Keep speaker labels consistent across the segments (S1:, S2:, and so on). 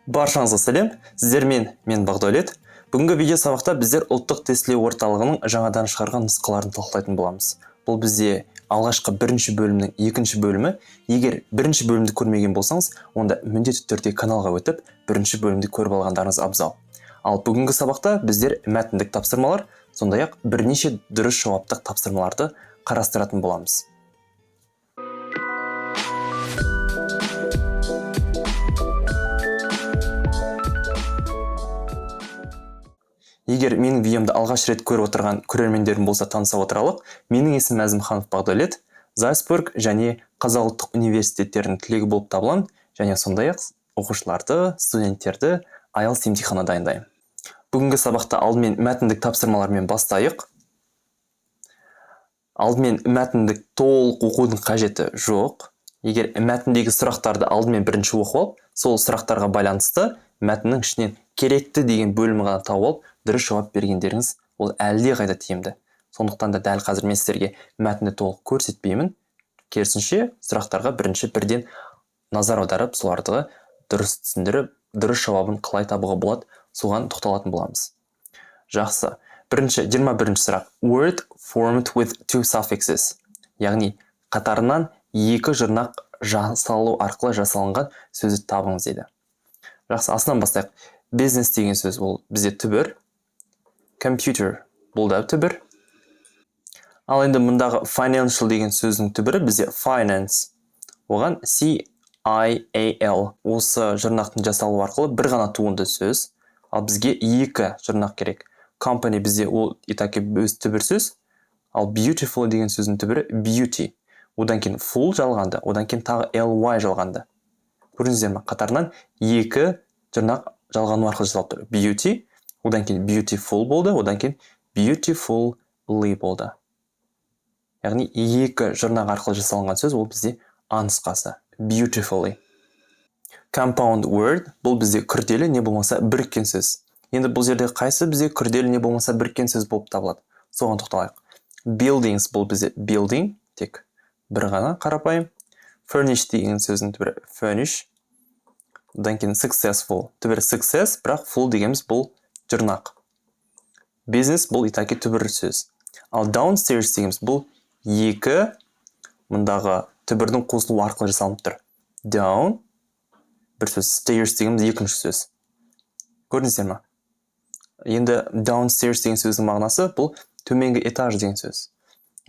S1: Баршаңызға сәлем, сіздермен мен Бағдәулет. Бүгінгі видео сабақта біздер ұлттық тестілеу орталығының жаңадан шығарған нұсқаларын талқылайтын боламыз. Бұл бізде алғашқы бірінші бөлімнің екінші бөлімі. Егер бірінші бөлімді көрмеген болсаңыз, онда міндетті түрде каналға өтіп, бірінші бөлімді көріп алғандарыңыз абзал. Ал бүгінгі сабақта біздер мәтіндік тапсырмалар, сондай-ақ бірнеше дұрыс жауаптық тапсырмаларды қарастыратын боламыз. Егер менің видеомды алғаш рет көріп отырған көрермендерім болса таныса отыралық, менің есімім Әзімханов Бағдәулет, Зальцбург және Қазақ ұлттық университеттерінің түлегі болып табыламын, және сондай-ақ оқушыларды, студенттерді IELTS емтиханына дайындаймын. Бүгінгі сабақта алдымен мәтіндік тапсырмалармен бастайық. Алдымен мәтіндік толық оқудың қажеті жоқ. Егер мәтіндегі сұрақтарды алдымен бірінші оқып алып, сол сұрақтарға байланысты мәтіннің ішінен керекті деген бөлімі ғана тауып алып, дұрыс жауап бергендеріңіз ол әлде қайда тиімді. Сондықтан да дәл қазір мен сіздерге мәтінді толық көрсетпеймін. Керісінше сұрақтарға бірден назар аударып, соларды дұрыс түсіндіріп, дұрыс жауабын қалай табуға болады, соған тоқталатын боламыз. Жақсы. 21 сұрақ. Word formed with two suffixes. Яғни қатарынан екі жұрнақ жасалу арқылы жасалынған сөзді табыңыз дейді. Жақсы, астынан бастайық. Business деген сөз ол бізде түбір. Computer бұл да түбір. Ал енді мұндағы financial деген сөздің түбірі бізде finance. Оған C-I-A-L. Осы жұрнақтың жасалу арқылы бір ғана туынды сөз. Ал бізге екі жұрнақ керек. Company бізде ол итаки өз түбір сөз. Ал beautiful деген сөздің түбірі beauty. Одан кейін full жалғанды. Одан кейін тағы ly жалғанды. Көрдіңіздер ме? Қатарынан екі жұрнақ жалғану арқылы жасалып тұр. Beauty, одан кейін beautiful болды, одан кейін beautifully болды. Яғни екі жұрнақ арқылы жасалынған сөз ол бізде А нұсқасы. Beautifully. Compound word бұл бізде күрделі не болмаса біріккен сөз. Енді бұл жерде қайсы бізде күрделі не болмаса біріккен сөз болып табылады. Соған тоқталайық. Buildings бұл бізде building, тек бір ғана қарапайым. Furnish деген сөздің түбірі furnish. Одан кейін successful. Түбірі success, бірақ full дегеніміз бұл жұрнақ. Business бұл итаки түбір сөз. Ал downstairs дегеніміз бұл екі мұндағы түбірдің қосылу арқылы жасалынып тұр. Down бір сөз, stairs дегеніміз екінші сөз. Көрдіңіздер ме? Енді downstairs деген сөздің мағынасы бұл төменгі этаж деген сөз.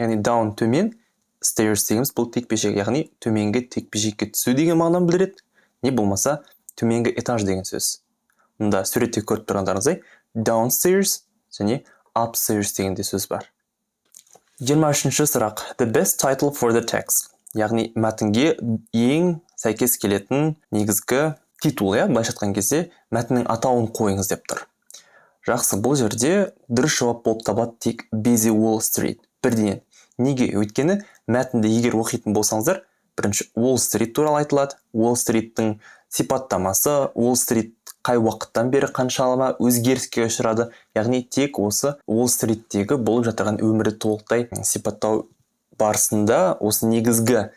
S1: Яғни down төмен, stairs дегеніміз бұл текпешек, яғни төменгі текпешекке түсу деген мағынаны білдіреді. Не болмаса төменгі этаж деген сөз. Мұнда суретте көріп тұрғандарыңыздай downstairs және upstairs деген де сөз бар. 23-ші сұрақ. The best title for the text. Яғни мәтінге ең сәйкес келетін негізгі титул, былайша айтқан кезде мәтіннің атауын қойыңыз деп тұр. Жақсы, бұл жерде дұрыс жауап болып табылады тек Busy Wall Street. Бірден. Неге? Өйткені мәтінді егер оқитын болсаңыздар, бірінші Wall Street туралы айтылады. Wall Street'тің сипаттамасы, Wall Street қай уақыттан бері қаншалама өзгеріске ұшырады. Яғни тек осы Wall Street'тегі болып жатырған өмірді толықтай сипаттау барысында осы негізгі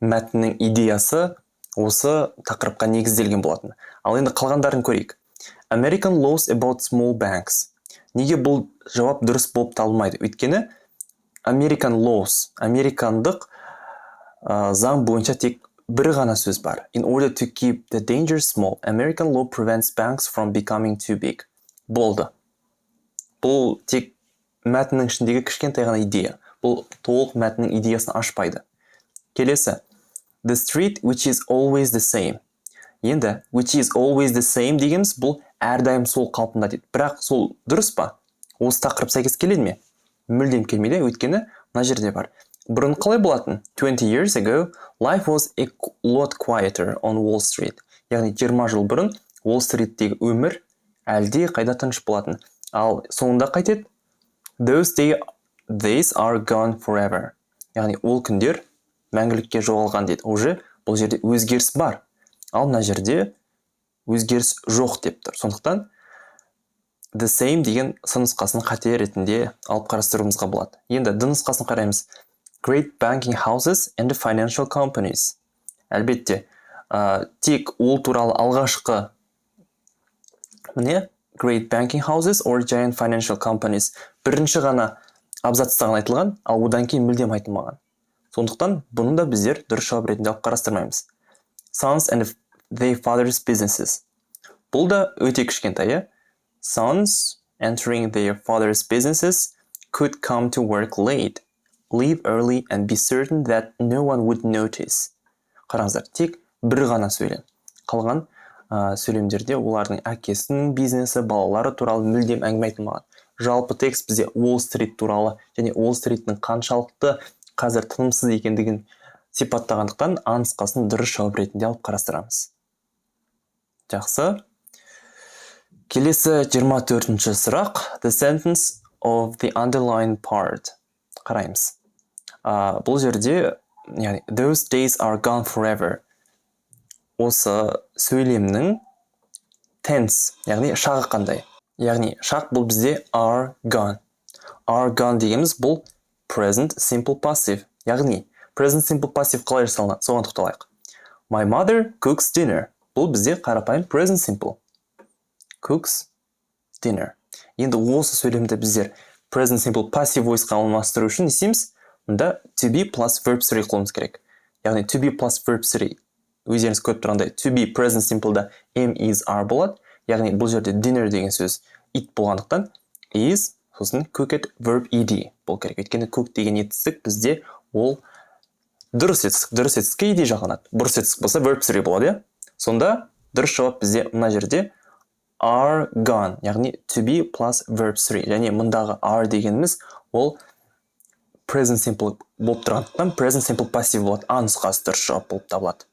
S1: мәтіннің идеясы осы тақырыпқа негізделген болатын. Ал енді қалғандарын көрейік. American laws about small banks. Неге бұл жауап дұрыс болып табылмайды? Өйткені American laws, американдық заң бойынша тек бір ғана сөз бар. In order to keep the danger small, American law prevents banks from becoming too big. Болды. Бұл тек мәтіннің ішіндегі кішкентай ғана идея. Бұл толық мәтіннің идеясын ашпайды. Келесі. The street which is always the same. Енді which is always the same дегеніміз бұл әрдайым сол қалпында дейді. Бірақ сол дұрыс па? Осы тақырып сәйкес келеді ме? Мүлдем келмейді, өйткені мына жерде бар. Бұрын қалай болатын? 20 years ago, life was a lot quieter on Wall Street. Яғни 20 жыл бұрын Wall Street'тегі өмір әлде қайда тыныш болатын. Ал соңында қайтеді? Those days are gone forever. Яғни ол күндер мәңгілікке жоғалған дейді. Уже бұл жерде өзгеріс бар. Ал мына жерде өзгеріс жоқ деп тұр. Сондықтан the same деген сын нұсқасын қате ретінде алып қарастыруымызға болады. Енді д нұсқасын қараймыз. Great banking houses and financial companies. Әлбетте, тек ол туралы алғашқы міне great banking houses or giant financial companies бірінші ғана абзацта ғана айтылған, ал одан кейін мүлдем айтылмаған. Сондықтан бұны да біздер дұрыс жауап ретінде алып қарастырмаймыз. Sons and their father's businesses. Бұл да өте кішкентай. Sons entering their father's businesses could come to work late, leave early and be certain that no one would notice. Қараңыздар, тек бір ғана сөйлем. Қалған сөйлемдерде олардың әкесінің бизнесі, балалары туралы мүлдем әңгіме айтылмаған. Жалпы текст бізде Уолл-стрит туралы және Уолл-стриттің қаншалықты қазір тынымсыз екендігін сипаттағандықтан нұсқасын дұрыс жауап ретінде алып қарастырамыз. Жақсы. Келесі 24-ші сұрақ. The sentence of the underlined part. Қараймыз. Бұл жерде, яғни, those days are gone forever. Осы сөйлемнің tense, яғни шағы қандай? Яғни шақ бұл бізде are gone. Are gone дегеніміз бұл present simple passive. Яғни present simple passive қалай жасалынады? Соған тоқталайық. My mother cooks dinner. Бұл бізде қарапайым present simple. Cooks dinner. Енді осы сөйлемді біздер present simple passive voice-қа алмастыру үшін не істейміз? Мұнда to be plus verb 3 қолымыз керек. Яғни to be plus verb 3. Өздеріңіз көріп тұрғандай to be present simple-да am, is, are болады. Яғни бұл жерде dinner деген сөз it болғандықтан is, сосын cooked verb ed бол керек. Өйткені cook деген етістік бізде ол дұрыс етістік. Дұрыс етістікке ed жағылады. Бұрыс етістік болса verb 3 болады. Сонда дұрыс жауап бізде мына жерде are gone, яғни to be plus verb 3. Және мұндағы are дегеніміз ол present simple болып тұрғандықтан present simple passive болады. Нұсқасы дұрыс жауап болып табылады.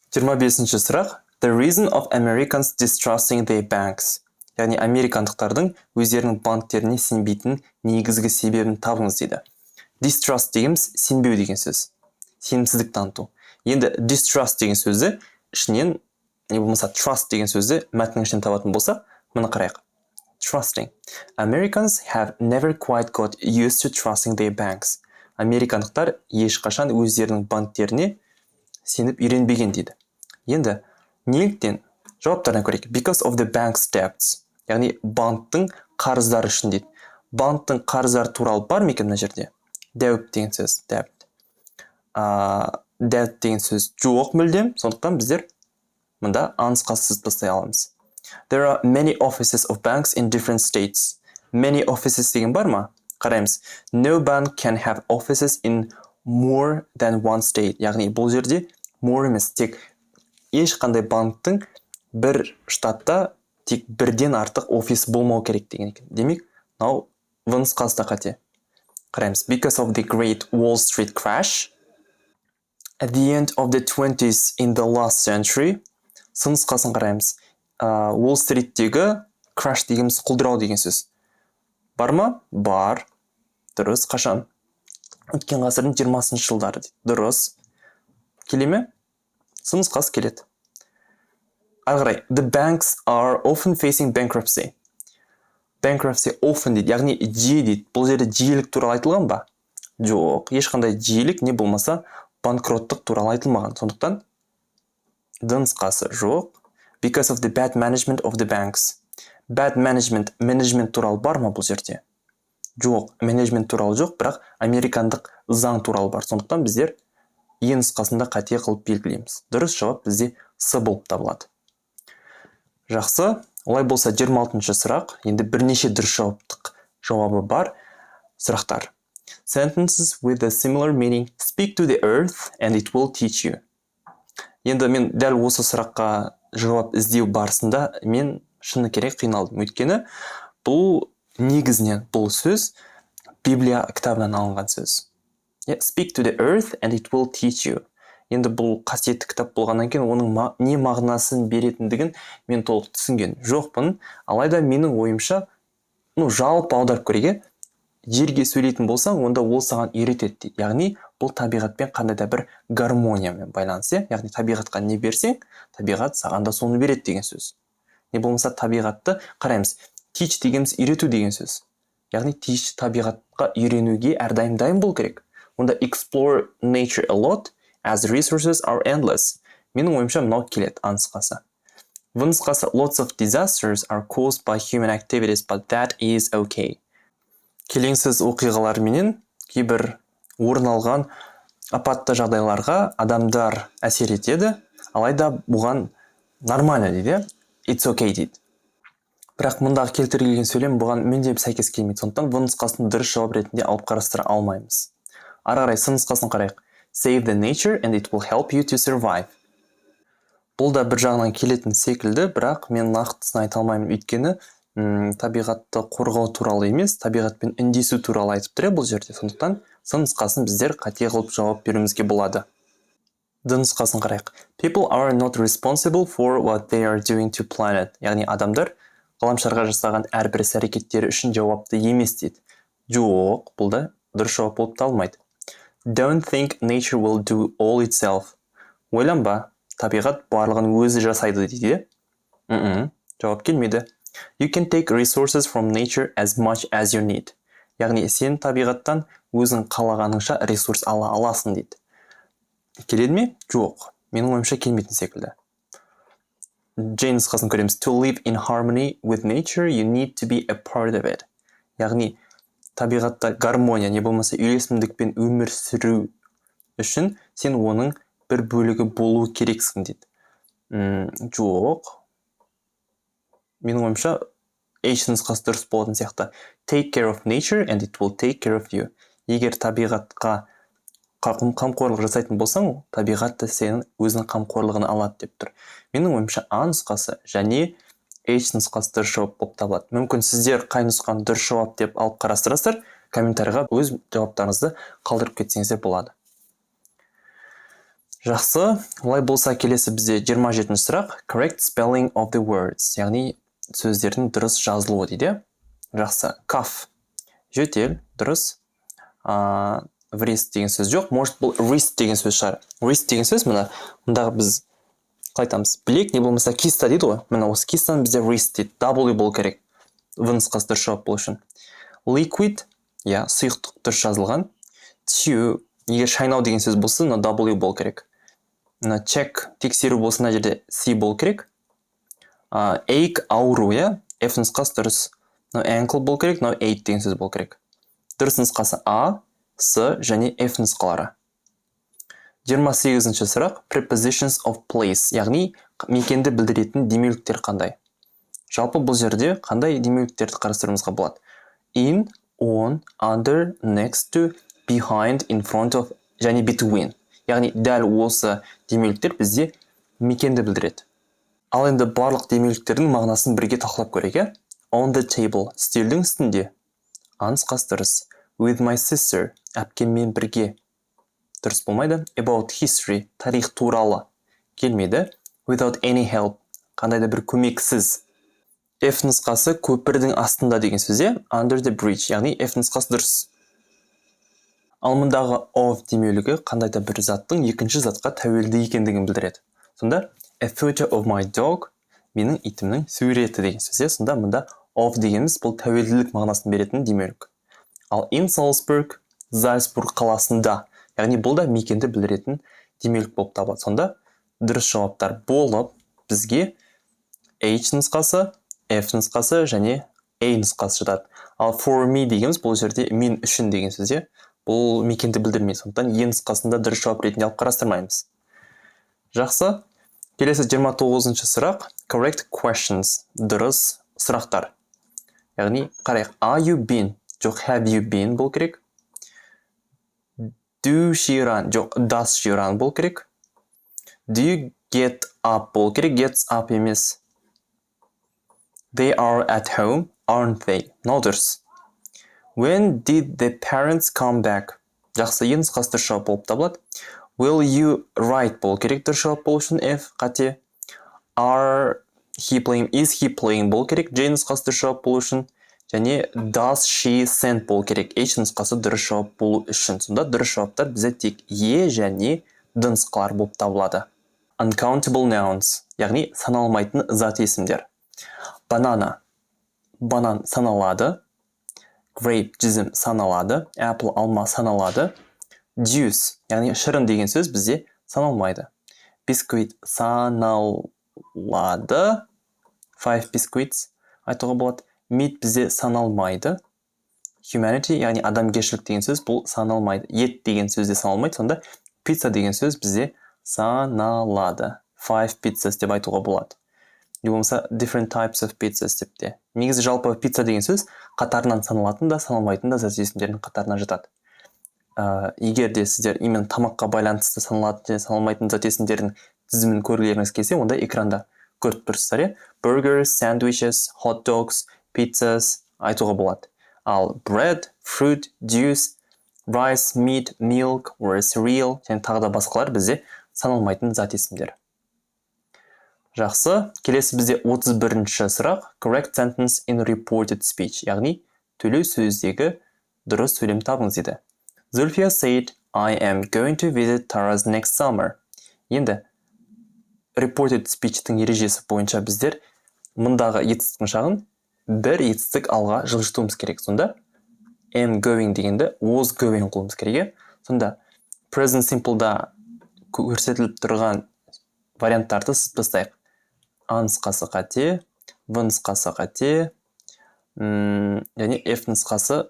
S1: 25-ші сұрақ. The reason of Americans distrusting their banks. Яғни американдықтардың өздерінің банктеріне сенбейтін негізгі себебін табыңыз дейді. Distrust дегеніміз сенбеу деген сөз. Сенімсіздік таныту. Енді distrust деген сөзді ішінен, не болмаса trust деген сөзді мәтіннің ішінен табатын болса, мұны қарайық. Trusting. Americans have never quite got used to trusting their banks. Американдықтар ешқашан өздерінің банктеріне сеніп үйренбеген дейді. Енді неліктен? Жауаптардан көрейік. Because of the bank's debts. Яғни банктың қарыздары үшін дейді. Банктың қарыздары туралы бар ма екен мына жерде? Debt деген сөз. Debt. Debt деген сөз жоқ мүлдем. Сондықтан біздер мұнда нұсқасыз тастай аламыз. There are many offices of banks in different states. Many offices деген бар ма? Қараймыз. No bank can have offices in more than one state. Яғни бұл жерде more емес, тек ешқандай банктың бір штатта тек бірден артық офис болмау керек деген екен. Демек, мынау нұсқасы да қате. Қараймыз. Because of the great Wall Street crash at the end of the 20s in the last century. Нұсқасын қараймыз. Wall Street-тегі crash дегеніміз құлдырау деген сөз. Бар ма? Бар. Дұрыс. Қашан? Өткен ғасырдың 20-шы жылдары дейді. Дұрыс. Келе ме? Нұсқасы келеді. Ары қарай. The banks are often facing bankruptcy. Bankruptcy often дейді. Яғни жиі дейді. Бұл жерде жиілік туралы айтылған ба? Жоқ. Ешқандай жиілік не болмаса банкроттық туралы айтылмаған. Сондықтан нұсқасы жоқ. Because of the bad management of the banks. Bad management, менеджмент туралы бар ма бұл жерде? Жоқ, менеджмент туралы жоқ, бірақ американдық заң туралы бар. Сондықтан біздер нұсқасында қате қылып белгілейміз. Дұрыс жауап бізде С болып табылады. Жақсы. Олай болса 26-ші сұрақ. Енді бірнеше дұрыс жауабы бар сұрақтар. Sentences with a similar meaning. Speak to the earth and it will teach you. Енді мен дәл осы сұраққа жауап іздеу барысында мен шыны керек қиналдым. Өйткені бұл негізінен бұл сөз Библия кітабынан алынған сөз. Speak to the earth and it will teach you. Енді бұл қасиетті кітап болғаннан кейін оның не мағынасын беретіндігін мен толық түсінген жоқпын. Алайда менің ойымша, жалпы аударып көреге, жерге сөйлейтін болсаң, онда ол саған үйретеді дейді. Яғни бұл табиғатпен қандай да бір гармониямен байланысты. Яғни табиғатқа не берсең, табиғат саған да соны береді деген сөз. Не болмаса табиғатты қараймыз. Teach дегеніміз үйрету деген сөз. Яғни teach табиғатқа үйренуге әрдайым дайын болу керек. Онда explore nature a lot as resources are endless. Менің ойымша мынау келеді нұсқасы. В нұсқасы lots of disasters are caused by human activities, but that is okay. Келеңсіз оқиғалар менен кейбір орын алған апатты жағдайларға адамдар әсер етеді, алайда бұған нормально дейді, it's okay дейді. Бірақ мұндағы келтірілген сөйлем бұған мүлдем сәйкес келмейді. Сондықтан в нұсқасын дұрыс жауап ретінде алып қарастыра алмаймыз. Ары қарай сын нұсқасын қарайық. Save the nature and it will help you to survive. Бұл да бір жағынан келетін секілді, бірақ мен нақтысын айта алмаймын, өйткені табиғатты қорғау туралы емес, табиғатпен үндесу туралы айтып тұр бұл жерде. Сондықтан сын нұсқасын біздер қате қылып жауап беруімізге болады. Д нұсқасын қарайық. People are not responsible for what they are doing to planet. Яғни адамдар ғаламшарға жасаған әрбір іс-әрекеттері үшін жауапты емес дейді. Жоқ, бұл да дұрыс жауап болып табылмайды. Don't think nature will do all itself. Ойланба, табиғат барлығын өзі жасайды дейді. Жауап келмейді. You can take resources from nature as much as you need. Яғни сен табиғаттан өзің қалағаныңша ресурс ала аласың дейді. Келеді ме? Жоқ. Менің ойымша келмейтін секілді. J нұсқасын көреміз. To live in harmony with nature, you need to be a part of it. Яғни табиғатта гармония, не болмаса үйлесімдікпен өмір сүру үшін сен оның бір бөлігі болу керексің дейді. Жоқ. Менің ойымша H нұсқасы дұрыс болатын сияқты. Take care of nature and it will take care of you. Егер табиғатқа қамқорлық жасайтын болсаң, табиғат та сенің өзінің қамқорлығын алады деп тұр. Менің ойымша А нұсқасы және H нұсқасы дұрыс жауап болып табылады. Мүмкін сіздер қай нұсқаны дұрыс жауап деп алып қарастырасыздар, комментарийға өз жауаптарыңызды қалдырып кетсеңіздер болады. Жақсы, олай болса келесі бізде 27-ші сұрақ. Correct spelling of the words. Яғни сөздердің дұрыс жазылуы дейді. Жақсы. Каф. Жөтел. Дұрыс. Wrist деген сөз жоқ. Может бұл wrist деген сөз шығар. Wrist деген сөз мұндағы біз қайтамыз. Білек не болмаса киста дейді ғой. Мына осы кистаны бізде wrist дейді. W болу керек. В нұсқасы дұрыс жауап болу үшін. Liquid. Я, сұйықтық дұрыс жазылған. To. Егер шайнау деген сөз болса, W болу керек. Check. Тексеру болса, мына жерде C болу керек. Ache. Ауру, я. F нұсқасы дұрыс. Ankle болу керек. Ache деген сөз болу керек. Дұрыс нұсқасы A, S және F нұсқалары. 28-ші сұрақ. Prepositions of place. Яғни мекенді білдіретін демеуліктер қандай? Жалпы бұл жерде қандай демеуліктерді қарастыруымызға болады? In, on, under, next to, behind, in front of және between. Яғни дәл осы демеуліктер бізде мекенді білдіреді. Ал енді барлық демеуліктердің мағынасын бірге талқылап көрейік. On the table. Үстелдің үстінде. А нұсқасы дұрыс. With my sister. Әпкеммен бірге. Дұрыс болмайды. About history. Тарих туралы. Келмейді. Without any help. Қандай да бір көмексіз. F нұсқасы көпірдің астында деген сөзде. Under the bridge. Яғни F нұсқасы дұрыс. Ал мұндағы of демеулігі қандай да бір заттың екінші затқа тәуелді екендігін білдіреді. Сонда a photo of my dog. Менің итімнің суреті деген сөзде. Сонда мұнда of дегеніміз бұл тәуелділік мағынасын беретін демеулік. Ал in Salzburg. Зальцбург қаласында. Яғни бұл да мекенді білдіретін демеулік болып табылады. Сонда дұрыс жауаптар болып бізге H нұсқасы, F нұсқасы және A нұсқасы жатады. Ал for me дегеніміз бұл жерде мен үшін деген сөзде. Бұл мекенді білдірмейді. Сондықтан E нұсқасында дұрыс жауап ретінде алып қарастырмаймыз. Жақсы. Келесі 29-ші сұрақ. Correct questions. Дұрыс сұрақтар. Яғни қарайық. Are you been? Жоқ, have you been бұл керек. Do she run? Жоқ, does she run бұл керек. Do you get up бұл керек. Gets up емес. They are at home, aren't they? Дұрыс. When did the parents come back? Жақсы, E нұсқасы дұрыс жауап болып табылады. Will you write бұл керек. Дұрыс жауап болу үшін F қате. Are he playing? Is he playing бұл керек. J нұсқасы дұрыс жауап болу үшін. Және does she send болу керек. H нұсқасы дұрыс жауап болу үшін. Сонда дұрыс жауаптар бізде тек E және D нұсқалар болып табылады. Uncountable nouns. Яғни саналмайтын зат есімдер. Banana. Банан саналады. Grape жүзім саналады. Apple алма саналады. Juice. Яғни шырын деген сөз бізде саналмайды. Biscuit саналады. 5 biscuits айтуға болады. Meat бізде саналмайды. Humanity, яғни адамгершілік деген сөз, бұл саналмайды. Ет деген сөзде саналмайды, сонда pizza деген сөз бізде саналады. 5 pizzas деп айтуға болады. Не болмаса different types of pizzas деп те. Негізі жалпы pizza деген сөз қатарынан саналатын да, саналмайтын да зат есімдердің қатарына жатады. Егер де сіздер именно тамаққа байланысты саналатын және саналмайтын зат есімдердің тізімін көргілеріңіз келсе, онда экранда көріп тұрсыздар. Burgers, sandwiches, hot dogs, pizzas айтуға болады. Ал bread, fruit, juice, rice, meat, milk, or cereal және тағы да басқалар бізде саналмайтын зат есімдер. Жақсы, келесі бізде 31-ші сұрақ. Correct sentence in reported speech, яғни төлеу сөздегі дұрыс сөйлем табыңыз дейді. Zulfiya said, I am going to visit Taraz next summer. Енді reported speech-тің ережесі бойынша біздер мұндағы етістіктің шағын бір етістік алға жылжытуымыз керек. Сонда am going дегенді was going қылуымыз керек. Сонда present simple-да көрсетіліп тұрған варианттарды сызбастайық. А нұсқасы қате, В нұсқасы қате, және F нұсқасы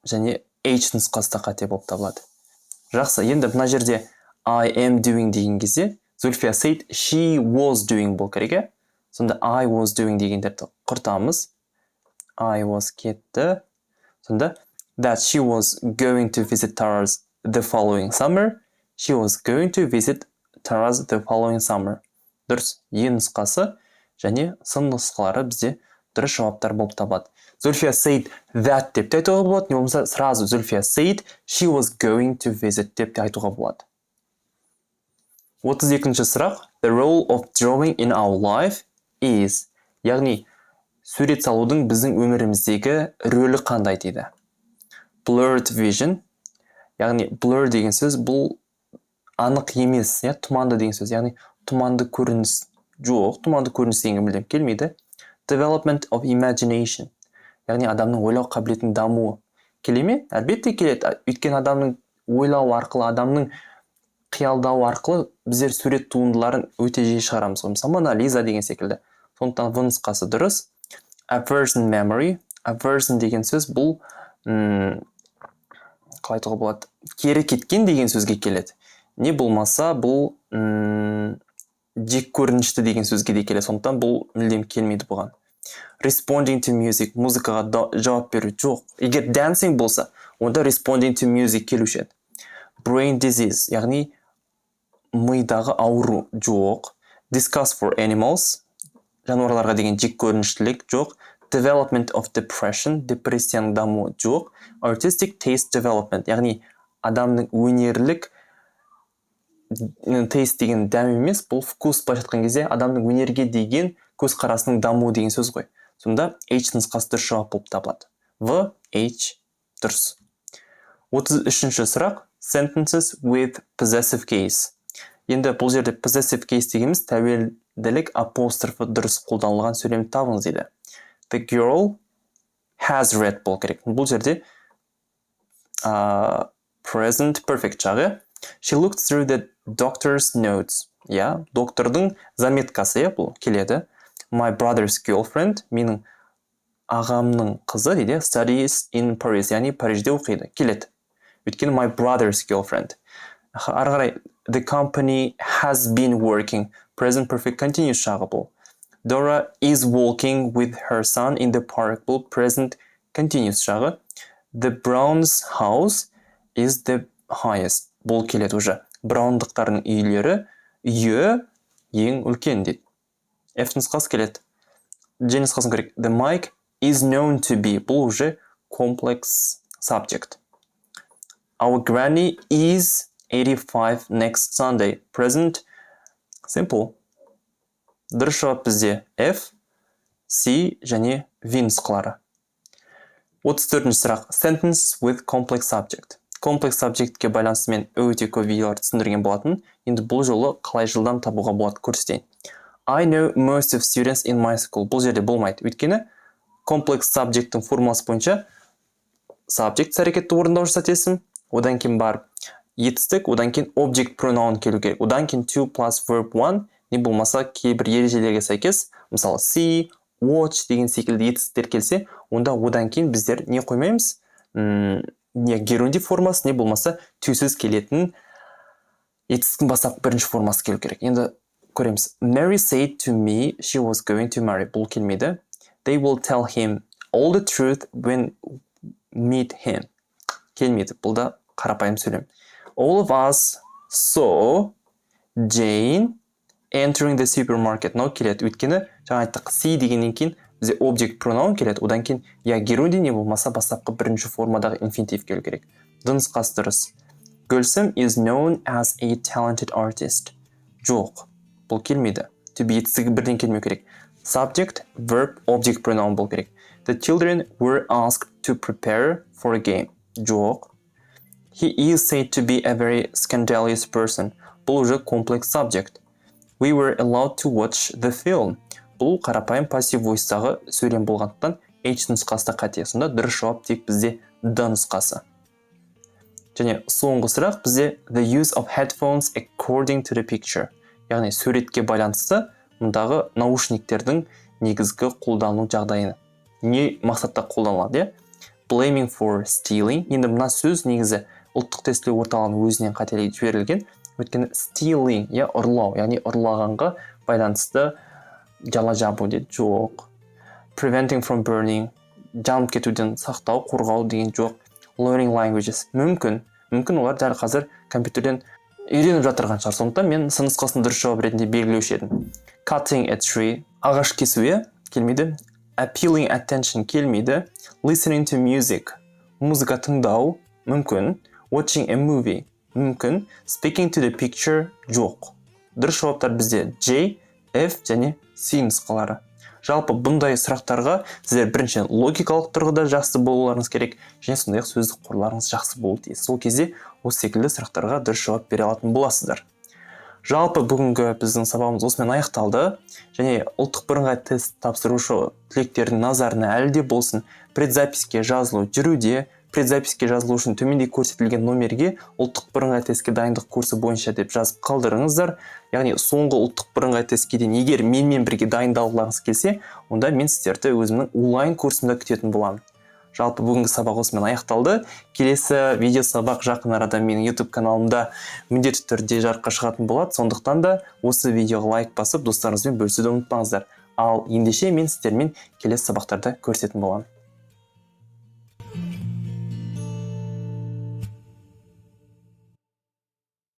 S1: және H нұсқасы да қате болып табылады. Жақсы, енді мына жерде I am doing деген кезде Zulfiya said she was doing бұл керек. Сонда I was doing дегендерді құртамыз. I was кетті. Сонда that she was going to visit Taraz the following summer. She was going to visit Taraz the following summer. Дұрыс, Е нұсқасы және сын нұсқалары бізде дұрыс жауаптар болып табылады. Zulfiya said that деп те айтуға болады, не болмаса сразу Zulfiya said she was going to visit деп те айтуға болады. 32-ші сұрақ. The role of drawing in our life is, яғни сурет салудың біздің өміріміздегі рөлі қандай дейді. Blurred vision, яғни blur деген сөз бұл анық емес, тұманды деген сөз, яғни тұманды көрініс жоқ, тұманды көрініс деген мүлдем келмейді. Development of imagination, яғни адамның ойлау қабілетінің дамуы келе ме? Әлбетте келеді. Өйткені адамның ойлау арқылы, адамның қиялдау арқылы біздер сурет туындыларын өте жиі шығарамыз. Мысалы, Мона Лиза деген секілді. Сондықтан В нұсқасы дұрыс. Aversion memory, aversion деген сөз бұл қалай айтуға болады? Кері кеткен деген сөзге келеді. Не болмаса бұл жек көрінішті деген сөзге де келеді. Сондықтан бұл мүлдем келмейді бұған. Responding to music, музыкаға жауап беру жоқ. Егер dancing болса, онда responding to music келуші еді. Brain disease, яғни мидағы ауру жоқ. Disgust for animals, жануарларға деген жек көрініштілік жоқ. Development of depression, депрессияның дамуы жоқ. Artistic taste development, яғни адамның өнерлік taste деген дәм емес, бұл вкус былайша айтқан кезде адамның өнерге деген көзқарасының дамуы деген сөз ғой. Сонда H нұсқасы дұрыс жауап болып табылады. В, H дұрыс. 33-ші сұрақ. Sentences with possessive case. Енді бұл жерде possessive case дегеніміз тәуелділік апострофы дұрыс қолданылған сөйлемді табыңыз дейді. The girl has read бұл керек. Бұл жерде present perfect жағы. She looked through the doctor's notes. Доктордың заметкасы бұл келеді. My brother's girlfriend, менің ағамның қызы дейді, studies in Paris, яғни Парижде оқиды, келеді. Өйткені my brother's girlfriend. Ары қарай, the company has been working, present perfect continuous жағы бұл. Dora is walking with her son in the park, бұл present continuous жағы. The Brown's house is the highest. Бұл келеді уже. Браундықтардың үйі ең үлкен дейді. F нұсқасы келеді. G нұсқасын көрейік. The mic is known to be. Бұл уже complex subject. Our granny is 85 next Sunday. Present simple. Дұрыс жауап бізде F, C және V нұсқалары. 34-ші сұрақ. Sentence with complex subject. Complex subjectке байланысты мен өте көп видеолар түсіндірген болатын. Енді бұл жолы қалай жылдам табуға болады көрсетейін. I know most of students in my school. Бұл жерде болмайды. Өйткені complex subject'тің формуласы бойынша subject әрекетті орындаушы зат есім, одан кейін бар етістік, одан кейін object pronoun келу керек. Одан кейін to plus verb one, не болмаса кейбір ережелерге сәйкес, мысалы see, watch деген секілді етістіктер келсе, онда одан кейін біздер не қоймаймыз? Не герундий формасы, не болмаса түйсіз келетін етістіктің бастапқы бірінші формасы келу керек. Енді көреміз. Mary said to me she was going to marry. Бұл келмейді. They will tell him all the truth when meet him. Келмейді. Бұл да қарапайым сөйлем. All of us saw Jane entering the supermarket. Мынау келеді. Өйткені жаңа айттық, see дегеннен кейін бізде object pronoun келеді. Одан кейін я герундий, не болмаса бастапқы бірінші формадағы инфинитив келу керек. Нұсқасы дұрыс. Gülsüm is known as a talented artist. Жоқ. Бұл келмейді. To be етістігі бірден келмеу керек. Subject, verb, object pronoun бұл керек. The children were asked to prepare for a game. Жоқ. He is said to be a very scandalous person. Бұл уже complex subject. We were allowed to watch the film. Бұл қарапайым passive voice-тағы сөйлем болғандықтан H нұсқасы да қате. Сонда дұрыс жауап тек бізде D нұсқасы. Және соңғы сұрақ бізде the use of headphones according to the picture. Яғни суретке байланысты мұндағы наушниктердің негізгі қолдану жағдайы. Не мақсатта қолданылады? Blaming for stealing. Енді мына сөз негізі ұлттық тестілеу орталығының өзінен қателік жіберілген. Өйткені stealing, ұрлау, яғни ұрлағанға байланысты жала жабу дейді. Жоқ. Preventing from burning. Жанып кетуден сақтау, қорғау деген жоқ. Learning languages. Мүмкін олар дәл қазір компьютерден үйреніп жатырған шығар. Сондықтан мен нұсқасын дұрыс жауап ретінде белгілеуші едім. Cutting a tree. Ағаш кесуге келмейді. Appealing attention келмейді. Listening to music. Музыка тыңдау. Мүмкін. Watching a movie. Мүмкін. Speaking to the picture. Жоқ. Дұрыс жауаптар бізде J, F және C нұсқалары. Жалпы бұндай сұрақтарға сіздер біріншіден логикалық тұрғыда жақсы болуларыңыз керек, және сондай-ақ сөздік қорларыңыз жақсы болуы тиіс. Сол кезде осы секілді сұрақтарға дұрыс жауап бере алатын боласыздар. Жалпы бүгінгі біздің сабағымыз осымен аяқталды, және ұлттық бірыңғай тест тапсырушы түлектердің назарына әлі де болсын предзаписке жазылу жүруде. Предзаписке жазылу үшін төменде көрсетілген номерге ұлттық бірыңғай тестке дайындық курсы бойынша деп жазып қалдырыңыздар. Яғни соңғы ұлттық бірыңғай тестке егер менімен бірге дайындалғыларыңыз келсе, онда мен сіздерді өзімнің онлайн курсымда күтетін боламын. Жалпы бүгінгі сабақ осымен аяқталды. Келесі видео сабақ жақын арада менің ютуб каналымда міндетті түрде жарыққа шығатын болады. Сондықтан да осы видеоға лайк басып достарыңызбен бөлісуді ұмытпаңыздар. Ал ендеше мен сіздермен келесі сабақтарда көрісетін боламын.